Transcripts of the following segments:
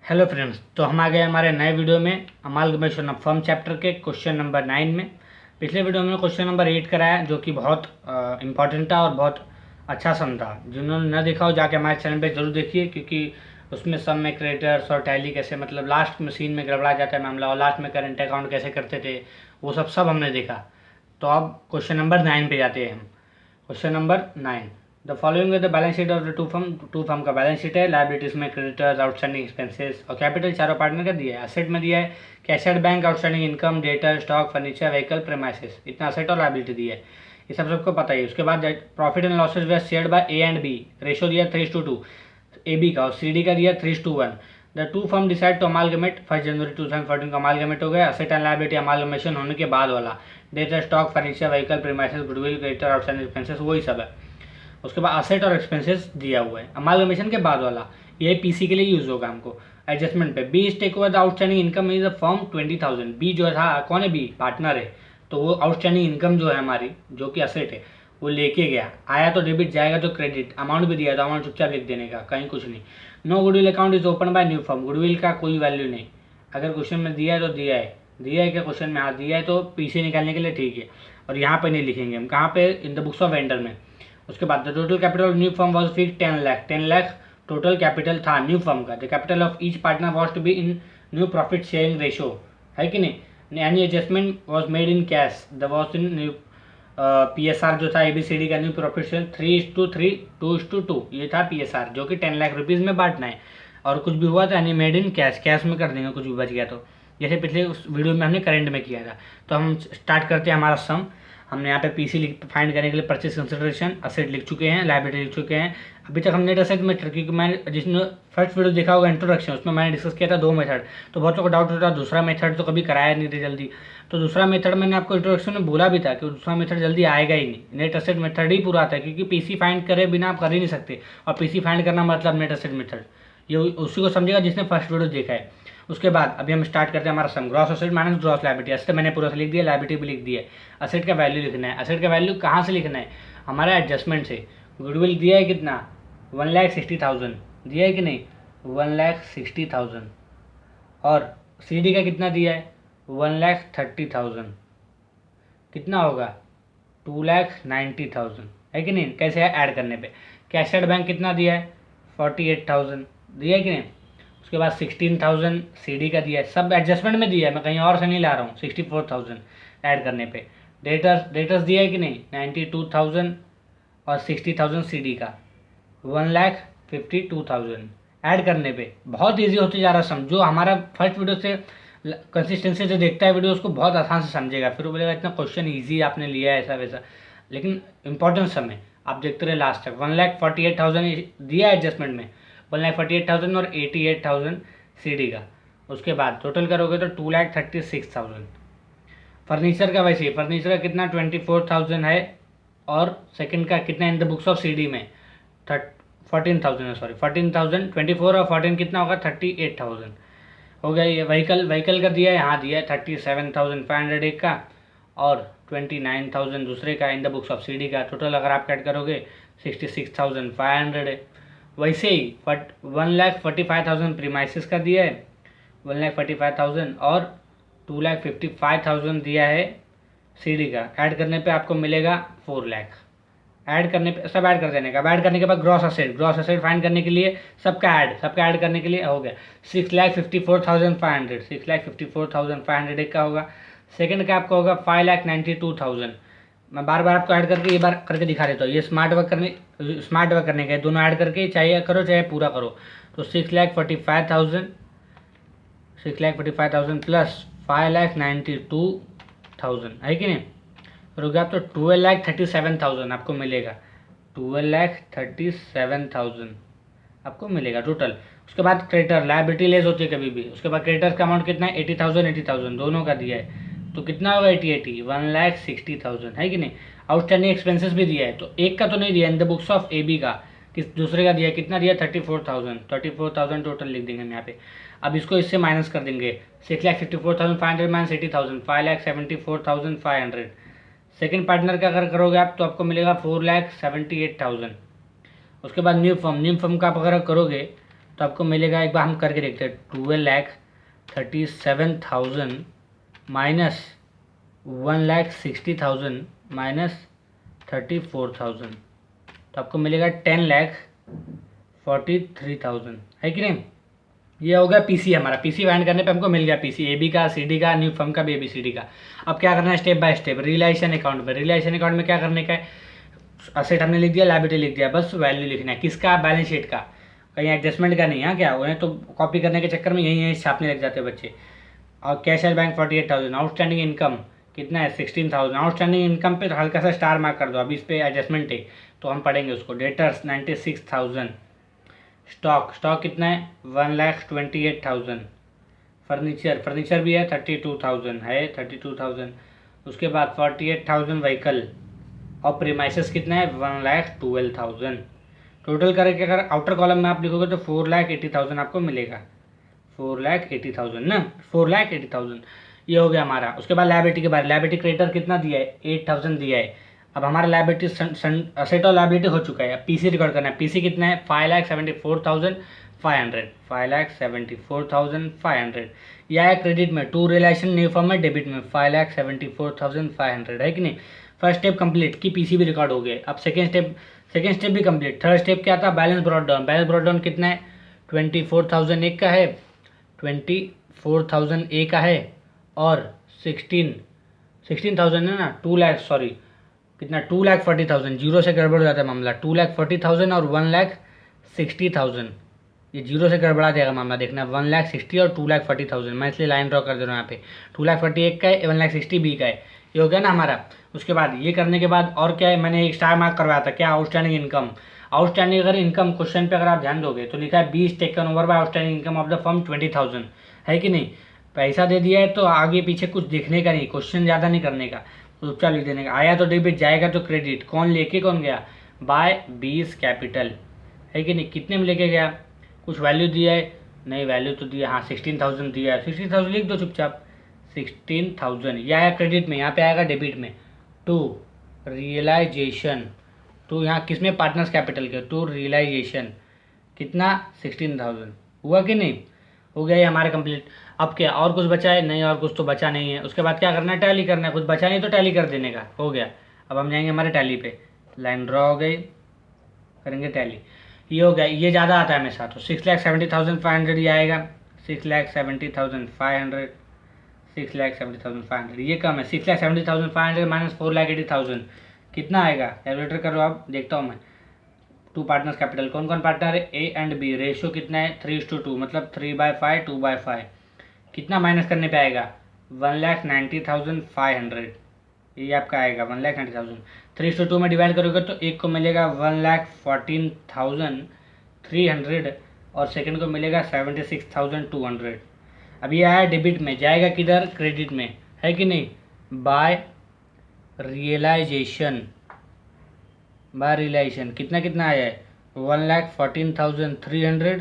Hello friends, तो हम आ गए हमारे नए वीडियो में अमालगमेशन ऑफ फर्म चैप्टर के क्वेश्चन नंबर 9 में। पिछले वीडियो में क्वेश्चन नंबर 8 कराया जो कि बहुत इंपॉर्टेंट था और बहुत अच्छा सम था। जिन्होंने न देखा हो जाके हमारे चैनल पे जरूर देखिए, क्योंकि उसमें सम में क्रेडिटर्स और टैली कैसे मतलब लास्ट में सीन में गड़बड़ा जाता है मामला, और लास्ट में करंट अकाउंट कैसे करते थे वो सब हमने देखा। तो अब क्वेश्चन नंबर 9 पे जाते हैं हम। Question number 9, the following is the balance sheet of the two firm का बैलेंस शीट है। लाइबिलिटीज में क्रेडिटर्स, आउटस्टैंडिंग एक्सपेंसेस और कैपिटल चारों पार्टनर का दिया है। असेट में दिया है cash at bank, outstanding income, debtor, stock, furniture, vehicle, premises, इतना असेट और लाइबिलिटी दिया है। ये सब सबको पता ही। उसके बाद profit and losses were shared by A and B, ratio दिया 3:2 ए बी का, और सी डी का दिया 3:1। The two firm decide to amalgamate 1 जनवरी 2014 का अमालगमेट हो गया। असेट एंड लाइबिलिटी अमालगमेशन होने के बाद वाला, data, stock, furniture, vehicle, premises, goodwill, creditor, outstanding expenses, वही सब है। उसके बाद असेट और एक्सपेंसेस दिया हुआ है अमालगमेशन के बाद वाला, ये पीसी के लिए यूज होगा हमको। एडजस्टमेंट पे B is take over the outstanding income is a firm 20,000। B जो था कौन है, बी पार्टनर है, तो वो आउटस्टैंडिंग इनकम जो है हमारी, जो कि असेट है, वो लेके गया। आया तो डेबिट, जाएगा तो क्रेडिट। अमाउंट भी दिया तो अमाउंट चुपचाप लिख देने का, कहीं कुछ नहीं। No goodwill account is open by new firm. Goodwill का कोई वैल्यू नहीं। अगर क्वेश्चन में दिया है तो दिया है, दिया है क्या क्वेश्चन में, हाँ दिया है, तो पीछे निकालने के लिए ठीक है। और यहाँ पे नहीं लिखेंगे हम, कहाँ पे, in the books of vendor में। उसके बाद the total capital of new firm was fix 10 lakh. 10 lakh total capital था न्यू फर्म का। The capital of each partner was to be in new profit sharing ratio, है कि नहीं। Any adjustment was made in cash, the was in new PSR जो था ABCD का new profit share 3:3 2:2, ये था PSR जो कि 10 लाख रुपीज़ में बांटना है। और कुछ भी हुआ तो यानी मेड इन कैश, कैश में कर देंगे कुछ भी बच गया तो, जैसे पिछले उस वीडियो में हमने करंट में किया था। तो हम स्टार्ट करते हैं हमारा सम। हमने यहाँ पे पीसी फाइंड करने के लिए परचेज कंसिडरेशन, असेट लिख चुके हैं, लाइबिलिटी लिख चुके हैं। अभी तक हमने असेट मेथड, क्योंकि मैंने जिसने फर्स्ट वीडियो देखा होगा इंट्रोडक्शन, उसमें मैंने डिस्कस किया था 2 मेथड। तो बहुत को डाउट होता है दूसरा मेथड तो कभी कराया नहीं थे जल्दी। तो दूसरा मेथड मैंने आपको इंट्रोडक्शन में बोला भी था कि दूसरा मेथड जल्दी आएगा ही नहीं। नेट असेट मेथड ही पूरा आता है, क्योंकि पीसी फाइंड करे बिना आप कर ही नहीं सकते। और पीसी फाइंड करना मतलब नेट असेट मेथड, ये उसी को समझेगा जिसने फर्स्ट वीडियो देखा है। उसके बाद अभी हम स्टार्ट करते हैं हमारा sum. Gross asset minus gross liability. Asset मैंने पूरा से लिख दिया, लाइबिलिटी भी लिख दी है। असेट का वैल्यू लिखना है। असेट का वैल्यू कहाँ से लिखना है, हमारा एडजस्टमेंट से। गुडविल दिया है कितना, 1,60,000 दिया है कि नहीं, 1,60,000। और CD का कितना दिया है, 1,30,000। कितना होगा, 2,90,000, है कि नहीं। कैसे है, ऐड करने पे। कैशेड बैंक कितना दिया है, 48,000 दिया है कि नहीं। उसके बाद 16,000 CD का दिया है, सब एडजस्टमेंट में दिया है, मैं कहीं और से नहीं ला रहा हूँ। 64,000 ऐड करने पे। डेटर्स दिया है कि नहीं, 92,000 और 60,000 CD का, 1,52,000 ऐड करने पे। बहुत इजी होते जा रहा है सम। जो हमारा फर्स्ट वीडियो से कंसिस्टेंसी से देखता है वीडियो, उसको बहुत आसान से समझेगा। फिर वो बोलेगा इतना क्वेश्चन ईजी आपने लिया है ऐसा वैसा, लेकिन इंपॉर्टेंट सम है, आप देखते रहे लास्ट तक। 1,48,000 दिया है एडजस्टमेंट में, 1,48,000 और 88,000 CD का। उसके बाद टोटल करोगे तो 2,36,000। फर्नीचर का वैसे ही, फर्नीचर का कितना 24,000 है, और सेकंड का कितना इन द बुक्स ऑफ CD में 14,000 है, सॉरी 14,000। 24 और 14 कितना होगा, 38,000 हो गया। ये व्हीकल का दिया है, यहाँ दिया है 37,500 एक का, और 29,000 दूसरे का इन द बुक्स ऑफ CD का। टोटल अगर आप कैट करोगे 66,500 है। वैसे ही 1,45,000 प्रीमाइसेस का दिया है, 1,45,000, और 2,55,000 दिया है CD का। ऐड करने पे आपको मिलेगा 4 लाख। ऐड करने पे सब ऐड कर देने का। अब ऐड करने के बाद ग्रॉस असेट फाइंड करने के लिए सबका ऐड करने के लिए हो गया 6,54,500। 6,54,500 एक का होगा। सेकंड का आपका होगा 5,92,000। मैं बार बार आपको ऐड करके ये बार करके दिखा देता हूँ। ये स्मार्ट वर्क करने का, दोनों ऐड करके चाहे करो चाहे पूरा करो। तो 6,45,000 प्लस 5,92,000 है कि नहीं। करोगे आप तो 12,37,000 आपको मिलेगा। 12,37,000 आपको मिलेगा टोटल। उसके बाद क्रेडिटर, लायबिलिटी लेस होती है कभी भी। उसके बाद क्रेडिटर्स का अमाउंट कितना है, 80,000 दोनों का दिया है, तो कितना होगा 80 1,60,000, है कि नहीं। आउटस्टैंडिंग एक्सपेंसेस भी दिया है, तो एक का तो नहीं दिया इन द बुक्स ऑफ AB का, किस दूसरे का दिया है, कितना दिया 34,000 टोटल लिख देंगे हम यहाँ पे। अब इसको इससे माइनस कर देंगे। 6,54,500 माइनस 80,000, 5,74,500। सेकंड पार्टनर का अगर करोगे आप तो आपको मिलेगा 4,78,000। उसके बाद न्यू फर्म का आप अगर करोगे तो आपको मिलेगा, एक बार हम करके देखते हैं, 12,37,000 माइनस 1,60,000 माइनस 34,000, तो आपको मिलेगा 10,43,000, है कि नहीं। ये हो गया पीसी हमारा। पीसी फाइंड करने पे हमको मिल गया पीसी, एबी का, सीडी का, न्यू फर्म का भी, एबीसीडी का। अब क्या करना है, step by step. Realisation account में, रियलाइजेशन अकाउंट में क्या करने का है, असेट हमने लिख दिया, लायबिलिटी लिख दिया, बस वैल्यू लिखना है। किसका, बैलेंस शीट का, कहीं एडजस्टमेंट का नहीं है क्या, उन्हें तो कॉपी करने के चक्कर में यही छापने लग जाते हैं बच्चे। और cash at bank 48,000, outstanding income कितना है 16,000, आउटस्टैंडिंग इनकम पे तो हल्का सा स्टार मार्क कर दो, अभी इस पे एडजस्टमेंट है तो हम पढ़ेंगे उसको। डेटर्स 96,000, स्टॉक कितना है 1,28,000, फर्नीचर भी है 32,000 है, 32,000। उसके बाद 48,000 व्हीकल, और प्रीमाइसेस कितना है 1,12,000। टोटल करके अगर आउटर कॉलम में आप लिखोगे तो 4,80,000 आपको मिलेगा, 4,80,000 ना, 4,80,000 ये हो गया हमारा। उसके बाद लायबिलिटी के बाद, लायबिलिटी क्रेडिटर कितना दिया है 8,000 दिया है। अब हमारा लायबिलिटी असेट और लायबिलिटी हो चुका है, अब पीसी रिकॉर्ड करना है। पीसी कितना है 5,74,500, 5,74,500। यह है क्रेडिट में, टू रिलेशन न्यू फॉर्म में, डेबिट में 5,74,500, है कि नहीं। फर्स्ट स्टेप कंप्लीट की, पीसी भी रिकॉर्ड हो गए। अब सेकेंड स्टेप भी कंप्लीट। थर्ड स्टेप क्या था, balance brought down. Balance brought down कितना है 24,000 एक का है, 24,000 ए का है, और 16,000 है ना, 2 लाख, सॉरी कितना 2,40,000, जीरो से गड़बड़ हो जाता है मामला, 2,40,000 और 1,60,000, ये जीरो से गड़बड़ा जाएगा मामला, देखना 1,60,000 और 2,40,000, मैं इसलिए लाइन ड्रॉ कर दे रहा हूँ यहाँ पे। 2,40,000 का है, 1,60,000 बी का है, ये हो गया ना हमारा। उसके बाद ये करने के बाद और क्या है, मैंने एक स्टार मार्क करवाया था, क्या, आउटस्टैंडिंग इनकम। आउटस्टैंडिंग अगर इनकम क्वेश्चन पे अगर आप ध्यान दोगे तो लिखा है 20 taken over by outstanding income of the firm 20,000, है कि नहीं। पैसा दे दिया है तो आगे पीछे कुछ देखने का नहीं, क्वेश्चन ज़्यादा नहीं करने का, चुपचाप लिख देने का। आया तो डेबिट, जाएगा तो क्रेडिट। कौन लेके कौन गया, बाय 20 कैपिटल, है कि नहीं। कितने में लेके गया, कुछ वैल्यू दिया है, नहीं वैल्यू तो दिया, हाँ 16,000 दिया है, 16,000 लिख दो चुपचाप, 16,000। यह आया क्रेडिट में, यहाँ पे आएगा डेबिट में। टू रियलाइजेशन, टू यहाँ किस में, पार्टनर्स कैपिटल के, टू रियलाइजेशन कितना 16,000, हुआ कि नहीं, हो गया ये हमारे कंप्लीट। अब क्या और कुछ बचा है, नहीं और कुछ तो बचा नहीं है। उसके बाद क्या करना है, टैली करना है, कुछ बचा नहीं तो टैली कर देने का, हो गया। अब हम जाएंगे हमारे टैली पे, लाइन ड्रॉ हो गई, करेंगे टैली, ये हो गया। ये ज़्यादा आता है हमेशा, तो 6,70,500 ये आएगा, 6,70,500, 6,70,500, ये कम है। 6,70,500 माइनस 4,80,000 कितना आएगा, कैलकुलेटर करो आप, देखता हूँ मैं। टू पार्टनर्स कैपिटल, कौन कौन पार्टनर है, ए एंड बी, रेशियो कितना है 3:2, मतलब 3/5, 2/5। कितना माइनस करने पे आएगा 1,90,500, ये आपका आएगा 1,90,000। 3:2 में डिवाइड करोगे तो एक को मिलेगा 1,14,300 और सेकंड को मिलेगा 76,200। अब ये आया डेबिट में, जाएगा किधर, क्रेडिट में, है कि नहीं, बाय रियलाइजेशन। कितना आया है 1,14,300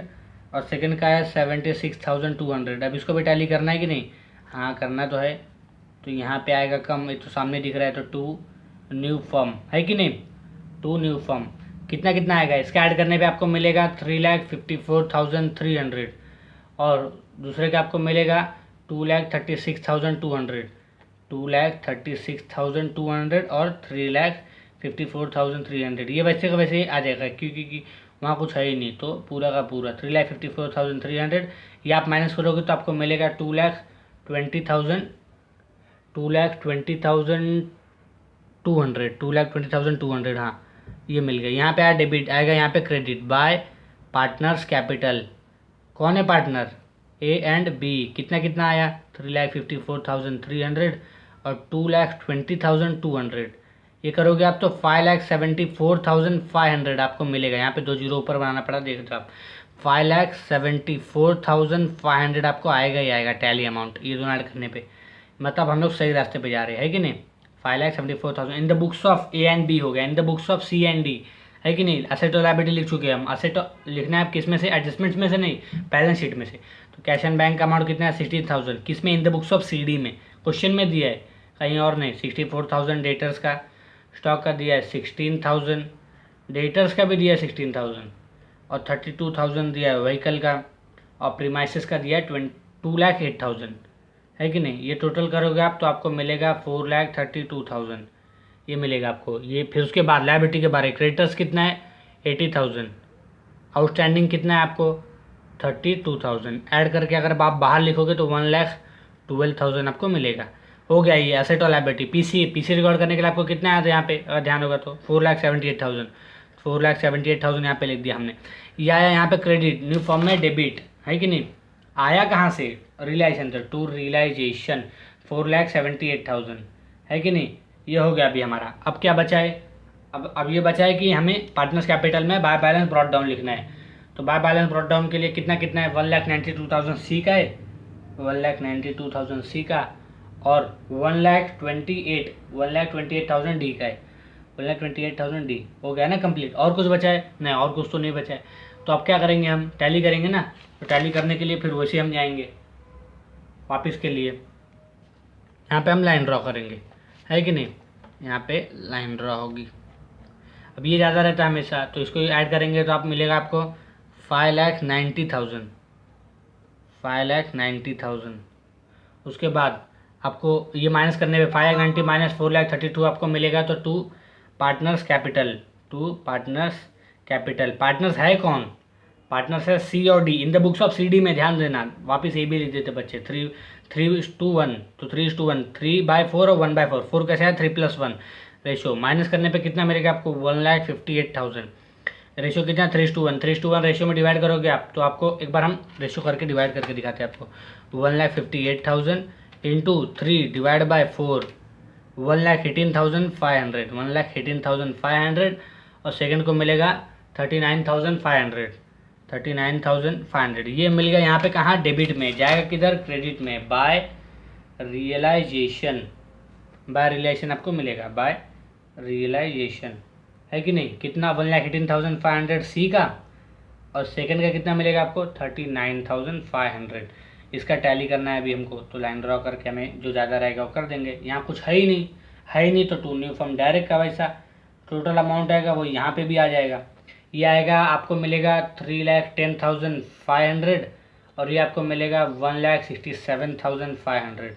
और सेकंड का है 76,200। अब इसको भी टैली करना है कि नहीं, हाँ करना तो है। तो यहाँ पे आएगा कम, ये तो सामने दिख रहा है, तो 2 न्यू फर्म, है कि नहीं, 2 न्यू फर्म कितना आएगा, इसका ऐड करने पे आपको मिलेगा 3,54,300 और दूसरे का आपको मिलेगा 2,36,200, 2,36,200 और 3,54,300। ये वैसे का वैसे ही आ जाएगा क्योंकि वहाँ कुछ है ही नहीं, तो पूरा का पूरा 3,54,300। ये आप माइनस करोगे तो आपको मिलेगा 2,20,200, हाँ ये मिल गया। यहाँ पे आया डेबिट, आएगा यहाँ पे क्रेडिट, बाय पार्टनर्स कैपिटल। कौन है पार्टनर, ए एंड बी। कितना आया 3,54,300 और 2,20,200। ये करोगे आप तो 5,74,500 आपको मिलेगा। यहाँ पे 2 जीरो ऊपर बनाना पड़ा, देख दो आप, 5,74,500 आपको आएगा ही आएगा टैली अमाउंट, ये दोनों ऐड करने पे। मतलब हम लोग सही रास्ते पे जा रहे हैं, है कि नहीं। 5,74,000 in the books of A and B हो गया, in the books of C and D, है कि नहीं। असेट और लायबिलिटी लिख चुके हैं हम। असेट लिखना है आप किस में से, एडजस्टमेंट्स में से नहीं, बैलेंस शीट में से। तो कैश एंड बैंक का अमाउंट कितना है 60,000, किस में, in the books of C D में, क्वेश्चन में दिया है, कहीं और नहीं। 64,000 डेटर्स का, स्टॉक का दिया है 16,000, डेटर्स का भी दिया है 16,000, और 32,000 दिया है व्हीकल का, और प्रीमाइसेस का दिया है 2,08,000, है कि नहीं। ये टोटल करोगे आप तो आपको मिलेगा 4,32,000, ये मिलेगा आपको ये। फिर उसके बाद लायबिलिटी के बारे में, क्रेडिटर्स कितना है 80,000, आउटस्टैंडिंग कितना है आपको 32,000, ऐड करके अगर आप बाहर लिखोगे तो 1,12,000 आपको मिलेगा। हो गया ये एसेट और लायबिलिटी। पीसी रिकॉर्ड करने के लिए आपको कितना आया था यहाँ पे, अगर ध्यान होगा तो 4,78,000 यहाँ पे लिख दिया हमने। ये आया यहाँ पे क्रेडिट, न्यू फॉर्म में डेबिट, है कि नहीं। आया कहाँ से, रियलाइजेशन से, टू रियलाइजेशन 4,78,000, है कि नहीं। ये हो गया अभी हमारा। अब क्या बचा है, अब ये बचा है कि हमें पार्टनर्स कैपिटल में बाय बैलेंस ब्रॉट डाउन लिखना है। तो बाय बैलेंस ब्रॉट डाउन के लिए कितना कितना है, 1,92,000 सी का है, 1,92,000 सी का, और 1,28,000 डी का है, 1,28,000 डी। हो गया ना कंप्लीट। और कुछ बचा है नहीं, और कुछ तो नहीं बचा है। तो अब क्या करेंगे, हम टैली करेंगे ना। तो टैली करने के लिए फिर वैसे हम जाएंगे वापस के लिए, यहाँ पे हम लाइन ड्रॉ करेंगे, है कि नहीं। यहाँ पे लाइन ड्रॉ होगी। अब ये ज़्यादा रहता है हमेशा, तो इसको ऐड करेंगे तो आप मिलेगा आपको 5,90,000, 5,90,000। उसके बाद आपको ये माइनस करने पे 5,90 माइनस 4,32 आपको मिलेगा। तो टू पार्टनर्स कैपिटल, पार्टनर्स है कौन, पार्टनर्स है सी और D. In the books of C D में ध्यान देना, वापस ए भी लिख देते बच्चे, 3:1, तो 3:1, 3/4 और 1/4, 4 कैसे है 3+1 रेशो। माइनस करने पे कितना मिलेगा आपको 1,58,000, रेशो कितना 3:1, 3:1 रेशो में डिवाइड करोगे आप, तो आपको एक बार हम रेशो करके डिवाइड करके दिखाते हैं आपको। 1,58,000 इंटू 3 डिवाइड बाई 4, 1,18,500, 1,18,500, और सेकंड को मिलेगा 39,500, 39,500। ये मिल गया यहाँ पे कहाँ, डेबिट में। जाएगा किधर, क्रेडिट में, बाय रियलाइजेशन, आपको मिलेगा बाय रियलाइजेशन, है कि नहीं। कितना 1,18,500 सी का, और सेकंड का कितना मिलेगा आपको 39,500। इसका टैली करना है अभी हमको, तो लाइन ड्रॉ करके हमें जो ज़्यादा रहेगा वो कर देंगे। यहाँ कुछ है ही नहीं, तो टू न्यू फॉर्म डायरेक्ट का वैसा टोटल अमाउंट आएगा वो यहाँ पे भी आ जाएगा। ये आएगा आपको मिलेगा 3,10,500, और ये आपको मिलेगा 1,67,500,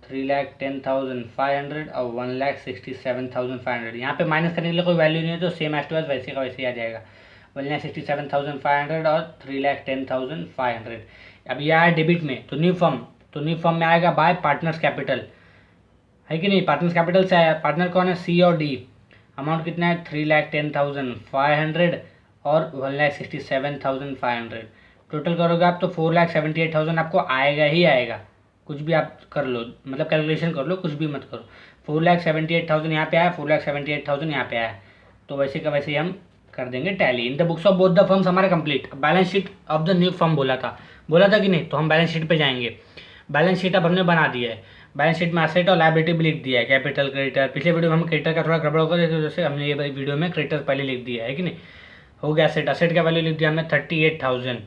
3,10,500 और 1,67,500। यहाँ पे माइनस करने के लिए कोई वैल्यू नहीं है, तो सेम एज टू एज वैसे का वैसे ही आ जाएगा, 1,67,500 और 3,10,500। अब ये आया डेबिट में, तो न्यू फॉर्म में आएगा बाय पार्टनर्स कैपिटल, है कि नहीं। पार्टनर्स कैपिटल से आया, पार्टनर कौन है सी और डी। अमाउंट कितना है 3,10,500 और 1,67,500। टोटल करोगे आप तो 4,78,000 आपको आएगा ही आएगा। कुछ भी आप कर लो, मतलब कैलकुलेशन कर लो, कुछ भी मत करो। 4,78,000 यहाँ पे आया, 4,78,000 यहाँ पे आया, तो वैसे का वैसे ही हम कर देंगे tally. In the books of both the firms हमारा complete. Balance sheet of the new firm बोला था कि नहीं, तो हम बैलेंस शीट पे जाएंगे। बैलेंस शीट अब हमने बना दिया है। बैलेंस शीट में एसेट और लायबिलिटी भी लिख दिया है, कैपिटल, क्रेडिटर। पिछले वीडियो में हम क्रेडिटर का थोड़ा गड़बड़ होगा, जैसे हमने ये वीडियो में क्रेडिटर पहले लिख दिया है कि नहीं। हो गया एसेट का वैल्यू लिख दिया हमने 38,000।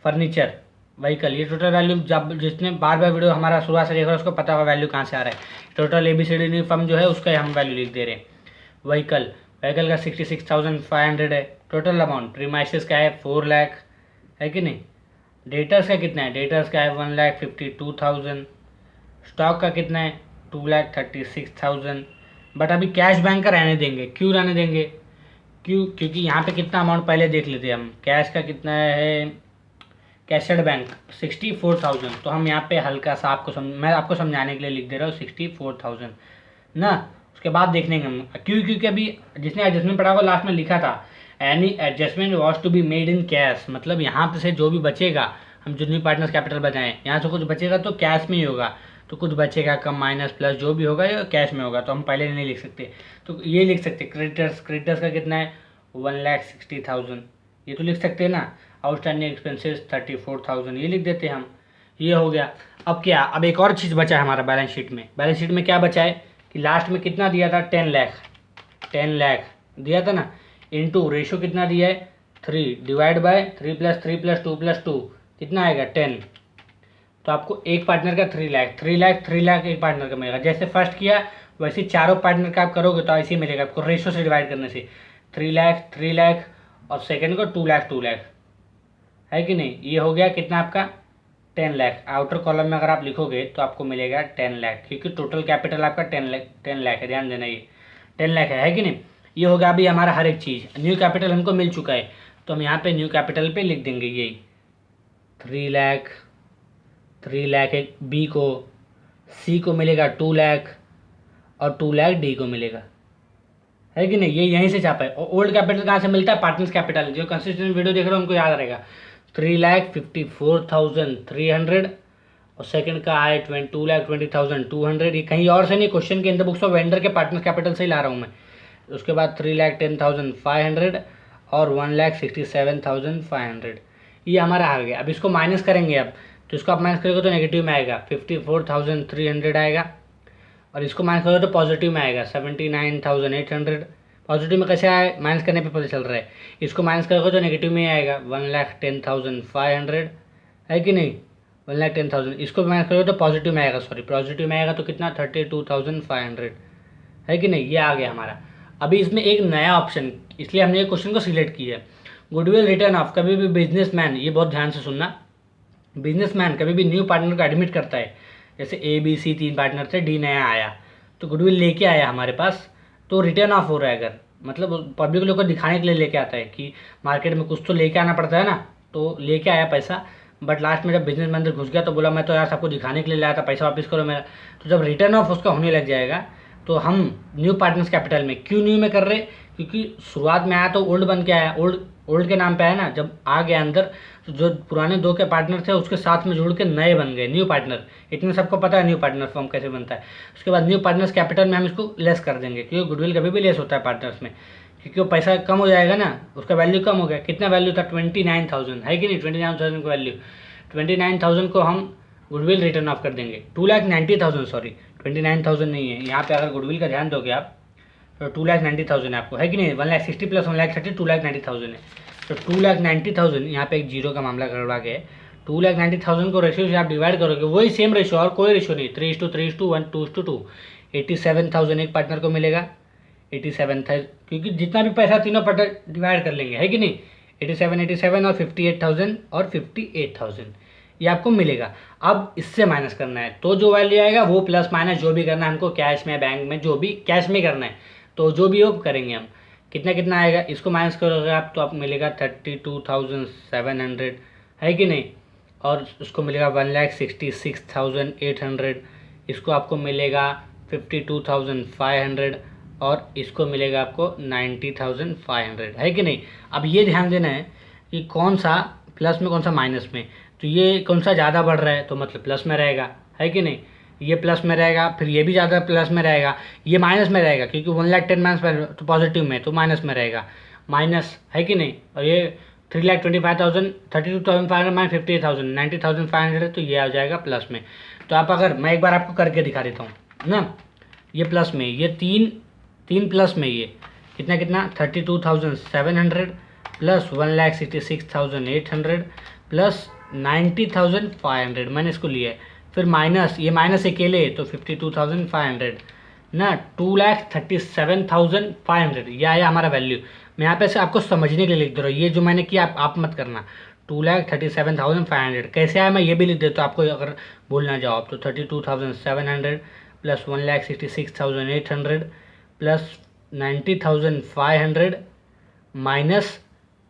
फर्नीचर, व्हीकल, ये टोटल वैल्यू जब जिसने बार वीडियो हमारा शुरुआत से देख रहा है उसको पता होगा वैल्यू कहाँ से आ रहा है। टोटल ABCD न्यू फर्म जो है उसका हम वैल्यू लिख दे रहे हैं। व्हीकल का 66,500 है टोटल अमाउंट। प्रीमाइसेस का है 4 लाख, है कि नहीं। डेटर्स का कितना है, डेटर्स का है 1,52,000। स्टॉक का कितना है 2,36,000। बट अभी कैश बैंक का रहने देंगे। क्यों रहने देंगे, क्योंकि यहाँ पे कितना अमाउंट पहले देख लेते हैं हम। कैश का कितना है, कैशड बैंक 64,000, तो हम यहाँ पे हल्का सा मैं आपको समझाने के लिए लिख दे रहा हूँ 64,000 ना। उसके बाद देख लेंगे हम, क्योंकि अभी जिसने एडजस्टमेंट पढ़ा वो लास्ट में लिखा था any adjustment was to be made in cash, मतलब यहाँ पे से जो भी बचेगा, हम जो न्यू पार्टनर्स कैपिटल बताएं, यहाँ से कुछ बचेगा तो कैश में ही होगा, तो कुछ बचेगा कम माइनस प्लस जो भी होगा ये कैश में होगा, तो हम पहले नहीं लिख सकते, तो ये लिख सकते। क्रेडिटर्स का कितना है 1,60,000, ये तो लिख सकते हैं ना। आउटस्टैंडिंग एक्सपेंसेस 34,000, ये लिख देते हैं हम। ये हो गया। अब क्या, अब एक और चीज़ बचा है हमारा बैलेंस शीट में क्या बचा है कि लास्ट में कितना दिया था 10 लाख दिया था ना, इनटू रेशो कितना दिया है 3 डिवाइड बाय 3 + 3 + 2 + 2 कितना आएगा 10। तो आपको एक पार्टनर का 3 लाख एक पार्टनर का मिलेगा। जैसे फर्स्ट किया वैसे चारों पार्टनर का आप करोगे तो ऐसे ही मिलेगा आपको, रेशो से डिवाइड करने से। 3 लाख और सेकंड को 2 लाख 2 लाख, है कि नहीं। ये हो गया कितना आपका 10 लाख। आउटर कॉलम में अगर आप लिखोगे तो आपको मिलेगा 10 लाख, क्योंकि टोटल कैपिटल आपका 10 लाख है, ध्यान देना ये 10 लाख है कि नहीं। ये हो गया अभी हमारा हर एक चीज़। न्यू कैपिटल हमको मिल चुका है तो हम यहाँ पे न्यू कैपिटल पे लिख देंगे यही 3 लाख एक बी को, सी को मिलेगा 2 लाख और 2 लाख डी को मिलेगा, है कि नहीं। ये यहीं से छापा है। और ओल्ड कैपिटल कहाँ से मिलता है, पार्टनर्स कैपिटल। जो कंसिस्टेंट वीडियो देख रहे हो उनको याद रहेगा 3,54,300 और सेकंड का है 2,20,200। ये कहीं और से नहीं, क्वेश्चन के इन द बुक्स ऑफ वेंडर के पार्टनर्स कैपिटल से ही ला रहा हूँ मैं। उसके बाद 3,10,500 और 1,67,500। ये हमारा आ गया। अब इसको माइनस करेंगे अब, तो इसको आप माइनस करोगे तो नेगेटिव में आएगा 54,300 आएगा, और इसको माइनस करोगे तो पॉजिटिव में आएगा 79,800। पॉजिटिव में कैसे आए, माइनस करने पे पता चल रहा है। इसको माइनस करोगे तो नेगेटिव में आएगा 1,10,500, है कि नहीं, 1,10,000। इसको माइनस करोगे तो पॉजिटिव में आएगा, सॉरी पॉजिटिव में आएगा तो कितना 32,500, है कि नहीं। ये आ गया हमारा। अभी इसमें एक नया ऑप्शन, इसलिए हमने ये क्वेश्चन को सिलेक्ट किया है, गुडविल रिटर्न ऑफ। कभी भी बिजनेसमैन, ये बहुत ध्यान से सुनना, बिजनेसमैन कभी भी न्यू पार्टनर को एडमिट करता है, जैसे ए बी सी 3 पार्टनर थे, डी नया आया तो गुडविल लेके आया हमारे पास, तो रिटर्न ऑफ हो रहा है। अगर मतलब पब्लिक लोग को दिखाने के लिए लेके आता है कि मार्केट में कुछ तो लेके आना पड़ता है ना, तो लेके आया पैसा, बट लास्ट में जब बिजनेस में अंदर घुस गया तो बोला मैं तो यार सबको दिखाने के लिए लाया था, पैसा वापस करो मेरा। तो जब रिटर्न ऑफ उसका होने लग जाएगा तो हम न्यू पार्टनर्स कैपिटल में, क्यों न्यू में कर रहे, क्योंकि शुरुआत में आया तो ओल्ड बन के आया, ओल्ड के नाम पे आया ना। जब आ गया अंदर तो जो पुराने 2 के पार्टनर थे उसके साथ में जुड़ के नए बन गए न्यू पार्टनर। इतने सबको पता है न्यू पार्टनर फॉर्म कैसे बनता है। उसके बाद न्यू पार्टनर्स कैपिटल में हम इसको लेस कर देंगे, क्योंकि गुडविल कभी भी लेस होता है पार्टनर्स में, क्योंकि वो पैसा कम हो जाएगा ना, उसका वैल्यू कम हो गया। कितना वैल्यू था 29,000, है कि नहीं, 29,000 का वैल्यू। 29,000 को हम गुडविल रिटर्न ऑफ कर देंगे। 2,90,000, सॉरी 29,000 नहीं है यहाँ पे। अगर गुडविल का ध्यान दोगे आप तो 2,90,000 है आपको, है कि नहीं। 1,60 प्लस 1,30 2,90,000 है। तो 2,90,000 यहाँ पे एक जीरो का मामला गड़बड़ा गया है। 2,90,000 को रेशियो से आप डिवाइड करोगे, वही सेम रेशियो और कोई रेशियो नहीं, 3:3:1 2:2। 87,000 एक पार्टनर को मिलेगा, 87,000, क्योंकि जितना भी पैसा तीनों पार्टनर डिवाइड कर लेंगे, है कि नहीं। 87 और 58,000 और 58,000 ये आपको मिलेगा। अब इससे माइनस करना है तो जो वैल्यू आएगा वो प्लस माइनस जो भी करना है हमको, कैश में बैंक में जो भी कैश में करना है, तो जो भी हो करेंगे हम। कितना कितना आएगा, इसको माइनस करोगे आप तो आप मिलेगा 32,700, है कि नहीं। और उसको मिलेगा 1,66,800, इसको आपको मिलेगा 52,500 और इसको मिलेगा आपको 90,500, है कि नहीं। अब ये ध्यान देना है कि कौन सा प्लस में कौन सा माइनस में, तो ये कौन सा ज़्यादा बढ़ रहा है तो मतलब प्लस में रहेगा, है कि नहीं। ये प्लस में रहेगा, फिर ये भी ज़्यादा प्लस में रहेगा, ये माइनस में रहेगा, क्योंकि 1,10,000 माइनस तो पॉजिटिव में तो माइनस में रहेगा, माइनस, है कि नहीं। और ये 3,25,000 32,500 माइनस 58,000 90,500 तो ये आ जाएगा प्लस में। तो आप अगर मैं एक बार आपको करके दिखा देता हूँ ना, ये प्लस में, ये तीन प्लस में, ये कितना कितना 32,700 प्लस 1,66,800 प्लस 90,500 मैंने इसको लिया है। फिर माइनस, ये माइनस अकेले तो 52,500 ना, 2,37,500 ये आया हमारा वैल्यू। मैं यहाँ पे से आपको समझने के लिए लिख दे रहा हूँ, ये जो मैंने किया आप मत करना। 2,37,500 कैसे आया मैं ये भी लिख देता हूँ आपको, अगर भूल ना जाओ आप। तो 32,700 plus 1,66,800 plus 90,500 minus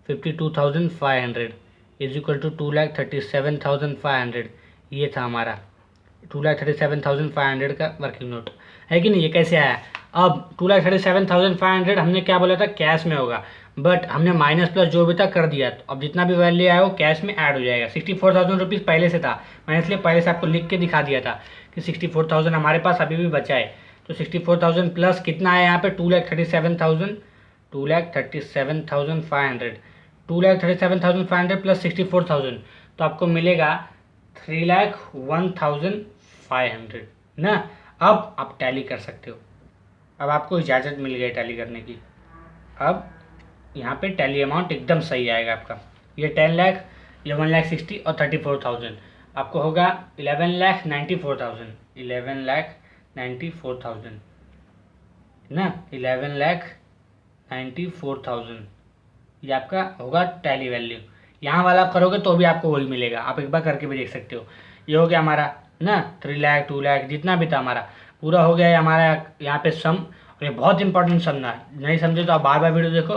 52,500 is equal to 2,37,500। ये था हमारा 2,37,500 का वर्किंग नोट, है कि नहीं। ये कैसे आया, अब 2,37,500 हमने क्या बोला था कैश में होगा, बट हमने माइनस प्लस जो भी था कर दिया, तो अब जितना भी वैल्यू आया वो कैश में ऐड हो जाएगा। 64,000 रुपीज़ पहले से था, मैंने इसलिए पहले से आपको लिख के दिखा दिया था कि 64,000 हमारे पास अभी भी बचा है। तो 64,000 प्लस कितना है यहाँ पे 2,37,500 2,37,500 प्लस 64,000 तो आपको मिलेगा 3,01,500 ना। अब आप टैली कर सकते हो, अब आपको इजाज़त मिल गई टैली करने की। अब यहाँ पे टैली अमाउंट एकदम सही आएगा आपका। ये 10 लाख, ये 1,60,000 और 34,000 आपको होगा 11,94,000 ना, 11,94,000 ये आपका होगा टैली वैल्यू। यहाँ वाला आप करोगे तो भी आपको वही मिलेगा, आप एक बार करके भी देख सकते हो। ये हो गया हमारा ना 3 लाख 2 लाख जितना भी था हमारा पूरा हो गया है हमारा यहाँ पे सम। और ये बहुत इंपॉर्टेंट सम है, नहीं समझे तो आप बार बार वीडियो देखो